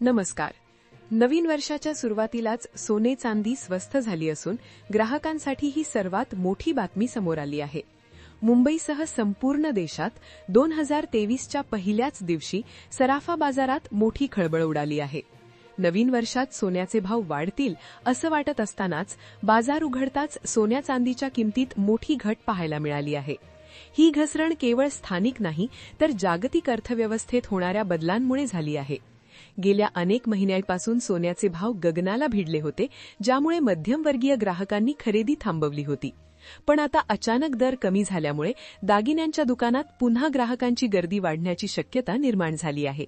नमस्कार. नवीन वर्षाच्या सुरुवातीलाच सोने चांदी स्वस्त झाली असून ग्राहकांसाठी ही सर्वात मोठी बातमी समोर आली आहे. मुंबईसह संपूर्ण देशात 2023च्या पहिल्याच दिवशी सराफा बाजारात मोठी खळबळ उडाली आहे. नवीन वर्षात सोन्याचे भाव वाढतील असं वाटत असतानाच बाजार उघडताच सोन्या चांदीच्या किमतीत मोठी घट पाहायला मिळाली आहे. ही घसरण केवळ स्थानिक नाही तर जागतिक अर्थव्यवस्थेत होणाऱ्या बदलांमुळे झाली आहे. गेल्या अनेक महिन्यांपासून सोन्याचे भाव गगनाला भिडले होते, ज्यामुळे मध्यमवर्गीय ग्राहकांनी खरेदी थांबवली होती. पण आता अचानक दर कमी झाल्यामुळे दागिन्यांच्या दुकानात पुन्हा ग्राहकांची गर्दी वाढण्याची शक्यता निर्माण झाली आहे.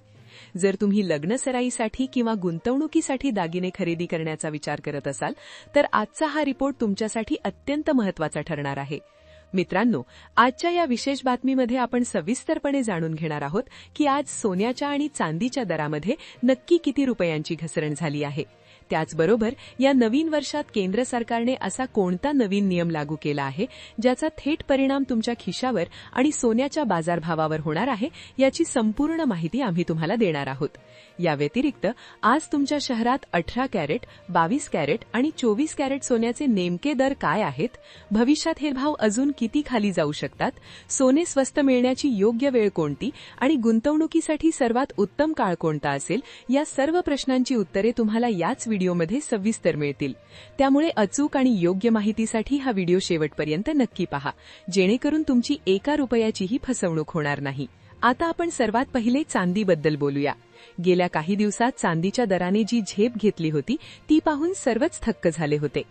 जर तुम्ही लग्नसराईसाठी किंवा गुंतवणुकीसाठी दागिने खरेदी करण्याचा विचार करत असाल तर आजचा हा रिपोर्ट तुमच्यासाठी अत्यंत महत्त्वाचा ठरणार आहे. मित्रांनो, आजच्या या विशेष बातमीमध्ये आपण सविस्तरपणे जाणून घेणार आहोत की आज सोन्याच्या आणि चांदीच्या दरामध्ये नक्की किती रुपयांची घसरण झाली आहे. त्याचबरोबर या नवीन वर्षात केंद्र सरकारने असा कोणता नवीन नियम लागू केला आहे ज्याचा थेट परिणाम तुमच्या खिशावर आणि सोन्याच्या बाजारभावावर होणार आहे, याची संपूर्ण माहिती आम्ही तुम्हाला देणार आहोत. या व्यतिरिक्त आज तुमच्या शहरात 18 कॅरेट, 22 कॅरेट आणि 24 कॅरेट सोन्याचे नेमके दर काय आहेत, भविष्यात हे भाव अजून किती खाली जाऊ शकतात, सोने स्वस्त मिळण्याची योग्य वेळ कोणती आणि गुंतवणुकीसाठी सर्वात उत्तम काळ कोणता असेल, या सर्व प्रश्नांची उत्तरे तुम्हाला याच व्हिडिओमध्ये सविस्तर मिळतील. त्यामुळे अचूक आणि योग्य माहितीसाठी हा व्हिडिओ शेवटपर्यंत नक्की पहा, जेणेकरून तुमची एका रुपयाचीही फसवणूक होणार नाही. आता आपण सर्वात पहिले चांदीबद्दल बोलूया. गेल्या काही दिवसात चांदीच्या दराने जी झेप घेतली होती ती पाहून सर्वच थक्क झाले होते.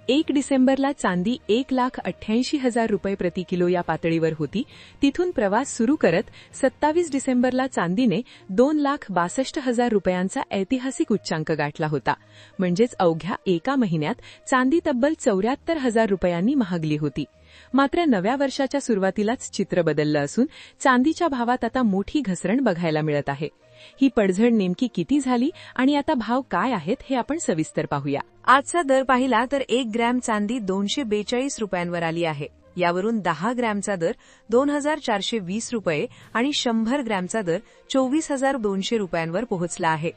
1 डिसेंबरला चांदी 1,88,000 रुपये प्रति किलो या पातळीवर होती. तिथून प्रवास सुरू करत 27 डिसेंबरला चांदीने 2,62,000 रुपयांचा ऐतिहासिक उच्चांक गाठला होता. म्हणजेच अवघ्या एका महिन्यात चांदी तब्बल 74,000 रुपयांनी महागली होती. मात्र नव्या वर्षाच्या सुरुवातीलाच चित्र बदललं असून चांदीच्या भावात आता मोठी घसरण बघायला मिळत आहे. ही पडझड नेमकी किती झाली आणि आता भाव काय आहेत हे आपण सविस्तर पाहूया. आजचा दर पाहिला तर 1 ग्रॅम चांदी 242 रुपयांवर आली आहे. यावरून 10 ग्रॅमचा दर 2,420 रुपये आणि 100 ग्रॅमचा दर 24,200 रुपयांवर पोहोचला आहे.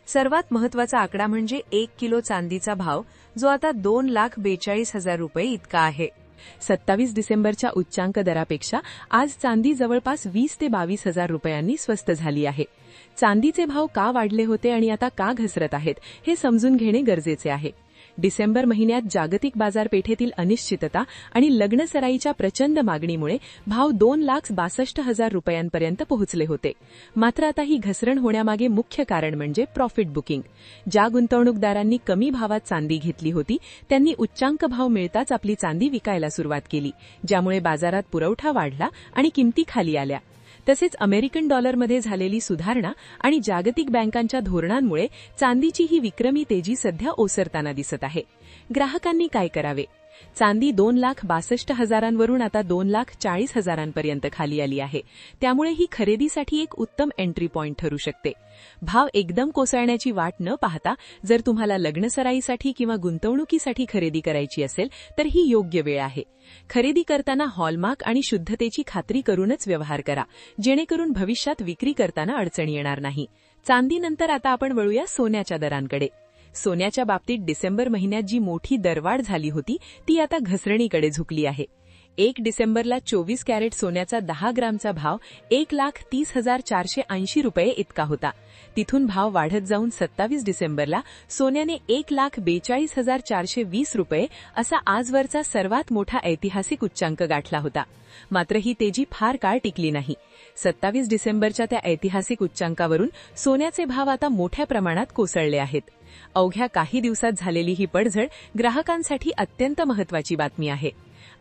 सर्वात महत्त्वाचा आकडा म्हणजे 1 किलो चांदीचा भाव, जो आता 2,42,000 रुपये इतका आहे. 27 डिसेंबरच्या उच्चांक दरापेक्षा आज चांदी जवळपास 20 ते 22,000 रुपयांनी स्वस्त झाली आहे. चांदीचे भाव का वाढले होते आणि आता का घसरत आहेत हे समजून घेणे गरजेचे आहे. डिसेंबर महिन्यात जागतिक बाजारपेठेतील अनिश्चितता आणि लग्नसराईच्या प्रचंड मागणीमुळे भाव 2,62,000 रुपयांपर्यंत पोहोचले होते. मात्र आता ही घसरण होण्यामागे मुख्य कारण म्हणजे प्रॉफिट बुकिंग. ज्या गुंतवणूकदारांनी कमी भावात चांदी घेतली होती त्यांनी उच्चांक भाव मिळताच आपली चांदी विकायला सुरुवात केली, ज्यामुळे बाजारात पुरवठा वाढला आणि किमती खाली आल्या. तसेच अमेरिकन डॉलरमध्ये झालेली सुधारणा आणि जागतिक बँकांच्या धोरणांमुळे चांदीची ही विक्रमी तेजी सध्या ओसरताना दिसत आहे. ग्राहकांनी काय करावे? चांदी 2,62,000 वरून आता 2,40,000 पर्यंत खाली आली आहे. त्यामुळे ही खरेदीसाठी एक उत्तम एंट्री पॉइंट ठरू शकते. भाव एकदम कोसळण्याची वाट न पाहता जर तुम्हाला लग्नसराईसाठी किंवा गुंतवणुकीसाठी खरेदी करायची असेल तर ही योग्य वेळ आहे. खरेदी करताना हॉलमार्क आणि शुद्धतेची खात्री करूनच व्यवहार करा, जेणेकरून भविष्यात विक्री करताना अडचण येणार नाही. चांदीनंतर आता आपण वळूया सोन्याच्या दरांकडे. सोन्याच्या बाबतीत डिसेंबर महिन्यात जी मोठी दरवाढ झाली होती ती आता घसरणीकडे झुकली आहे. 1 डिसेंबरला 24 कॅरेट सोन्याचा 10 ग्रामचा भाव 1,30,480 रुपये इतका होता. तिथून भाव वाढत जाऊन 27 डिसेंबरला सोन्याने 1,42,420 रुपये असा आजवरचा सर्वात मोठा ऐतिहासिक उच्चांक गाठला होता. मात्र ही तेजी फार काळ टिकली नाही. 27 डिसेंबरच्या त्या ऐतिहासिक उच्चांकावरून सोन्याचे भाव आता मोठ्या प्रमाणात कोसळले आहेत. अवघ्या काही दिवसात झालेली ही पडझड ग्राहकांसाठी अत्यंत महत्त्वाची बातमी आहे.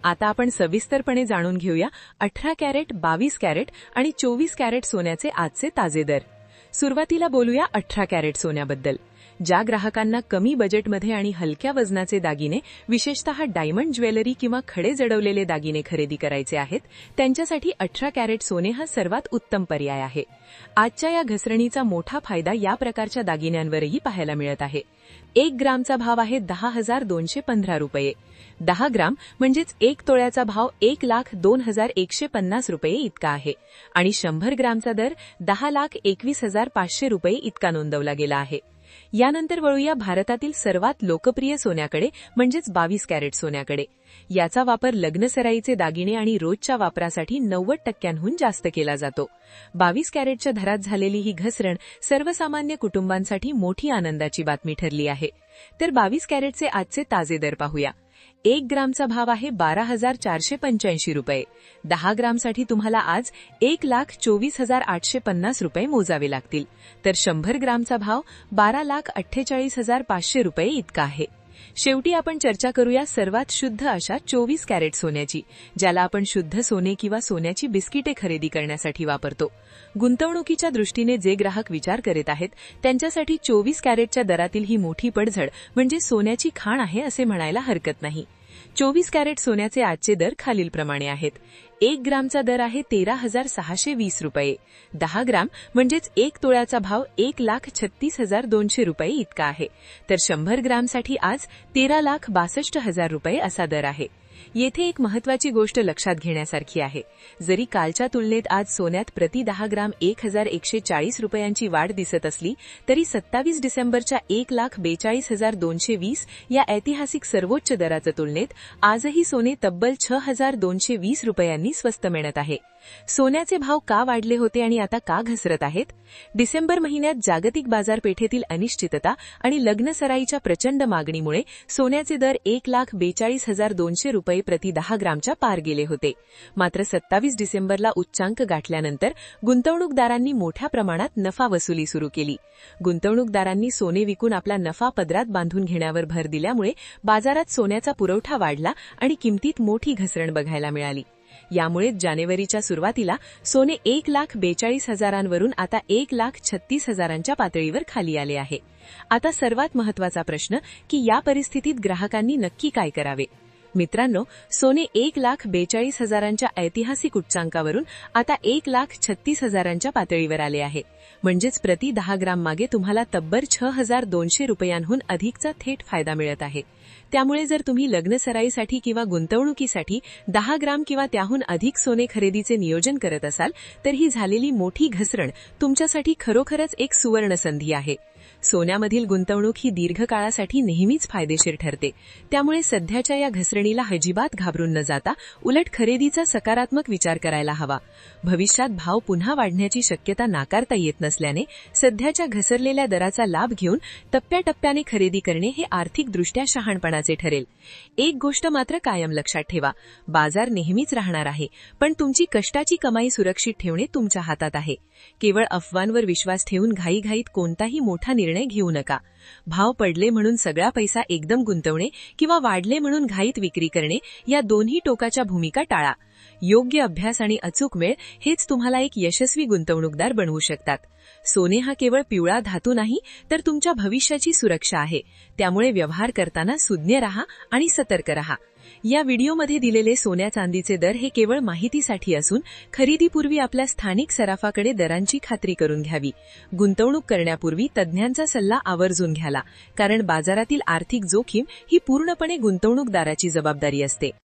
आता आपण सविस्तरपणे जाणून घेऊया 18 कॅरेट, 22 कॅरेट आणि 24 कॅरेट सोन्याचे आजचे ताजे दर. सुरुवातीला बोलूया 18 कॅरेट सोन्याबद्दल. ज्या ग्राहकांना कमी बजेटमध्ये आणि हलक्या वजनाचे दागिने, विशेषतः डायमंड ज्वेलरी किंवा खडे जडवलेले दागिने खरेदी करायचे आहेत, त्यांच्यासाठी 18 कॅरेट सोने हा सर्वात उत्तम पर्याय आहे. आजच्या या घसरणीचा मोठा फायदा या प्रकारच्या दागिन्यांवरही पाहायला मिळत आहे. 1 ग्रामचा भाव आहे 10,215 रुपये. 10 ग्राम म्हणजेच 1 तोळ्याचा भाव 1,02,150 रुपये इतका आहे आणि 100 ग्रामचा दर 10,21,500 रुपये इतका नोंदवला गेला आहे. यानंतर वळूया भारतातील सर्वात लोकप्रिय सोन्याकडे, म्हणजेच 22 कॅरेट सोन्याकडे. याचा वापर लग्नसराईचे दागिने आणि रोजच्या वापरासाठी 90% जास्त केला जातो. 22 कॅरेटच्या दरात झालेली ही घसरण सर्वसामान्य कुटुंबांसाठी मोठी आनंदाची बातमी ठरली आहे. तर 22 कॅरेटचे आजचे ताजे दर पाहूया. 1 ग्रामचा भाव आहे 12,485 रुपये. 10 ग्रामसाठी तुम्हाला आज 1,24,850 रुपये मोजावे लागतील, तर 100 ग्रामचा भाव 12,48,500 रुपये इतका आहे. शेवटी आपण चर्चा करूया सर्वात शुद्ध अशा 24 कॅरेट सोन्याची, ज्याला आपण शुद्ध सोने किंवा सोन्याची बिस्किटे खरेदी करण्यासाठी वापरतो. गुंतवणुकीच्या दृष्टीने जे ग्राहक विचार करीत आहेत त्यांच्यासाठी 24 कॅरेटच्या दरातील ही मोठी पडझड म्हणजे सोन्याची खाण आहे असे म्हणायला हरकत नाही. 24 कॅरेट सोन्याचे आजचे दर खालीलप्रमाणे आहेत. 1 ग्रामचा दर आहे 13,620 रुपये. 10 ग्राम म्हणजेच 1 तोळ्याचा भाव 1,36,200 रुपये इतका आहे, तर 100 ग्रामसाठी आज 13,62,000 रुपये असा दर आहे. येथे एक महत्त्वाची गोष्ट लक्षात घेण्यासारखी आहे. जरी कालच्या तुलनेत आज सोन्यात प्रति 10 ग्राम 1,140 रुपयांची वाढ दिसत असली, तरी 27 डिसेंबरच्या 1,42,220 या ऐतिहासिक सर्वोच्च दराच्या तुलनेत आजही सोने तब्बल 6,220 रुपयांनी स्वस्त मिळत आहे. सोन्याचे भाव का वाढले होते आणि आता का घसरत आहेत? डिसेंबर महिन्यात जागतिक बाजारपेठेतील अनिश्चितता आणि लग्नसराईच्या प्रचंड मागणीमुळे सोन्याचे दर 1,42,200 रुपये प्रति 10 ग्रामच्या पार गेले होते. मात्र 27 डिसेंबरला उच्चांक गाठल्यानंतर गुंतवणूकदारांनी मोठ्या प्रमाणात नफा वसुली सुरू केली. गुंतवणूकदारांनी सोने विकून आपला नफा पदरात बांधून घेण्यावर भर दिल्यामुळे बाजारात सोन्याचा पुरवठा वाढला आणि किमतीत मोठी घसरण बघायला मिळाली. यामुळे जानेवारीच्या सुरुवातीला सोने 1,42,000वरून आता 1,36,000च्या पातळीवर खाली आले आहे. आता सर्वात महत्त्वाचा प्रश्न की या परिस्थितीत ग्राहकांनी नक्की काय करावे? मित्रांनो, सोने 1,42,000च्या ऐतिहासिक उच्चांकावरून आता 1,36,000च्या पातळीवर आले आहे. म्हणजेच प्रति 10 ग्राम मागे तुम्हाला तब्बल 6,200 रुपयांहून अधिकचा थेट फायदा मिळत आहे. त्यामुळे जर तुम्ही लग्नसराईसाठी किंवा गुंतवणुकीसाठी 10 ग्राम किंवा त्याहून अधिक सोने खरेदीचे नियोजन करत असाल, तर ही झालेली मोठी घसरण तुमच्यासाठी खरोखरच एक सुवर्ण संधी आहे. सोन्यामधील गुंतवणूक ही दीर्घकाळासाठी नेहमीच फायदेशीर ठरते. त्यामुळे सध्याच्या या घसरणीला अजिबात घाबरून न जाता उलट खरेदीचा सकारात्मक विचार करायला हवा. भविष्यात भाव पुन्हा वाढण्याची शक्यता नाकारता येत नसल्याने सध्याच्या घसरलेल्या दराचा लाभ घेऊन टप्प्याटप्प्याने खरेदी करणे हे आर्थिकदृष्ट्या शहाणपणाचे ठरेल. एक गोष्ट मात्र कायम लक्षात ठेवा, बाजार नेहमीच राहणार आहे, पण तुमची कष्टाची कमाई सुरक्षित ठेवणे तुमच्या हातात आहे. केवळ अफवांवर विश्वास ठेवून घाईघाईत कोणताही मोठा निर्णय घेऊ नका. भाव पडले म्हणून सगळा पैसा एकदम गुंतवणे किंवा वाढले म्हणून घाईत विक्री करणे या दोन्ही टोकाच्या भूमिका टाळा. योग्य अभ्यास आणि अचूक वेळ हेच तुम्हाला एक यशस्वी गुंतवणूकदार बनवू शकतात. सोने हा केवळ पिवळा धातू नाही, तर तुमच्या भविष्याची सुरक्षा आहे. त्यामुळे व्यवहार करताना सुज्ञ रहा आणि सतर्क रहा. या व्हिडिओमध्ये दिलेले सोन्या चांदीचे दर हे केवळ माहितीसाठी असून खरेदीपूर्वी आपल्या स्थानिक सराफाकडे दरांची खात्री करून घ्यावी. गुंतवणूक करण्यापूर्वी तज्ज्ञांचा सल्ला आवर्जून घ्याला, कारण बाजारातील आर्थिक जोखीम ही पूर्णपणे गुंतवणूकदाराची जबाबदारी असते.